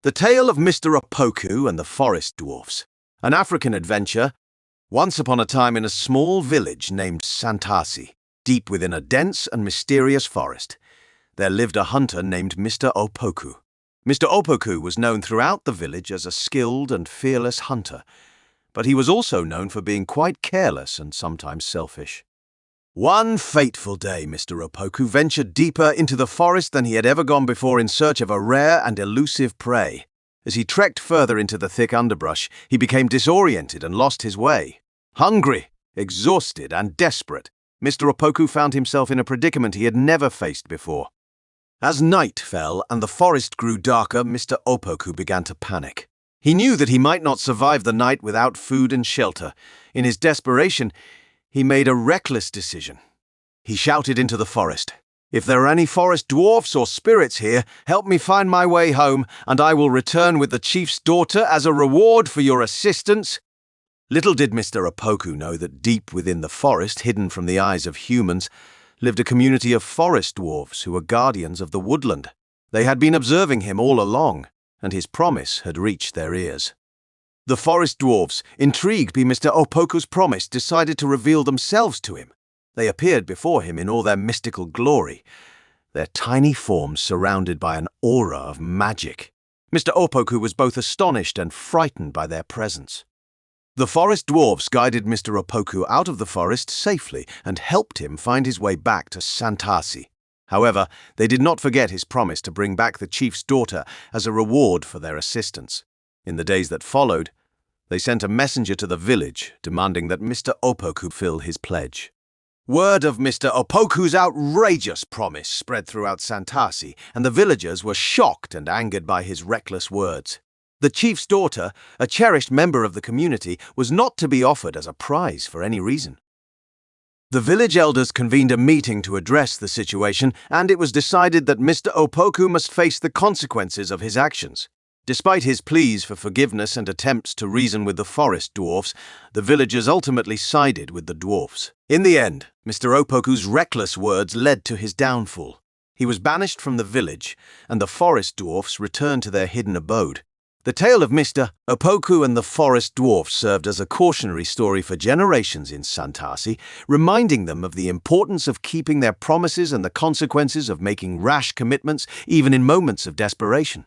The Tale of Mr. Opoku and the Forest Dwarfs. An African adventure. Once upon a time in a small village named Santaasi, deep within a dense and mysterious forest, there lived a hunter named Mr. Opoku. Mr. Opoku was known throughout the village as a skilled and fearless hunter, but he was also known for being quite careless and sometimes selfish. One fateful day, Mr. Opoku ventured deeper into the forest than he had ever gone before in search of a rare and elusive prey. As he trekked further into the thick underbrush, he became disoriented and lost his way. Hungry, exhausted, and desperate, Mr. Opoku found himself in a predicament he had never faced before. As night fell and the forest grew darker, Mr. Opoku began to panic. He knew that he might not survive the night without food and shelter. In his desperation, he made a reckless decision. He shouted into the forest, "If there are any forest dwarfs or spirits here, help me find my way home, and I will return with the chief's daughter as a reward for your assistance." Little did Mr. Opoku know that deep within the forest, hidden from the eyes of humans, lived a community of forest dwarfs who were guardians of the woodland. They had been observing him all along, and his promise had reached their ears. The forest dwarfs, intrigued by Mr. Opoku's promise, decided to reveal themselves to him. They appeared before him in all their mystical glory, their tiny forms surrounded by an aura of magic. Mr. Opoku was both astonished and frightened by their presence. The forest dwarfs guided Mr. Opoku out of the forest safely and helped him find his way back to Santaasi. However, they did not forget his promise to bring back the chief's daughter as a reward for their assistance. In the days that followed, they sent a messenger to the village demanding that Mr. Opoku fulfill his pledge. Word of Mr. Opoku's outrageous promise spread throughout Santaasi, and the villagers were shocked and angered by his reckless words. The chief's daughter, a cherished member of the community, was not to be offered as a prize for any reason. The village elders convened a meeting to address the situation, and it was decided that Mr. Opoku must face the consequences of his actions. Despite his pleas for forgiveness and attempts to reason with the forest dwarfs, the villagers ultimately sided with the dwarfs. In the end, Mr. Opoku's reckless words led to his downfall. He was banished from the village, and the forest dwarfs returned to their hidden abode. The tale of Mr. Opoku and the forest dwarfs served as a cautionary story for generations in Santaasi, reminding them of the importance of keeping their promises and the consequences of making rash commitments, even in moments of desperation.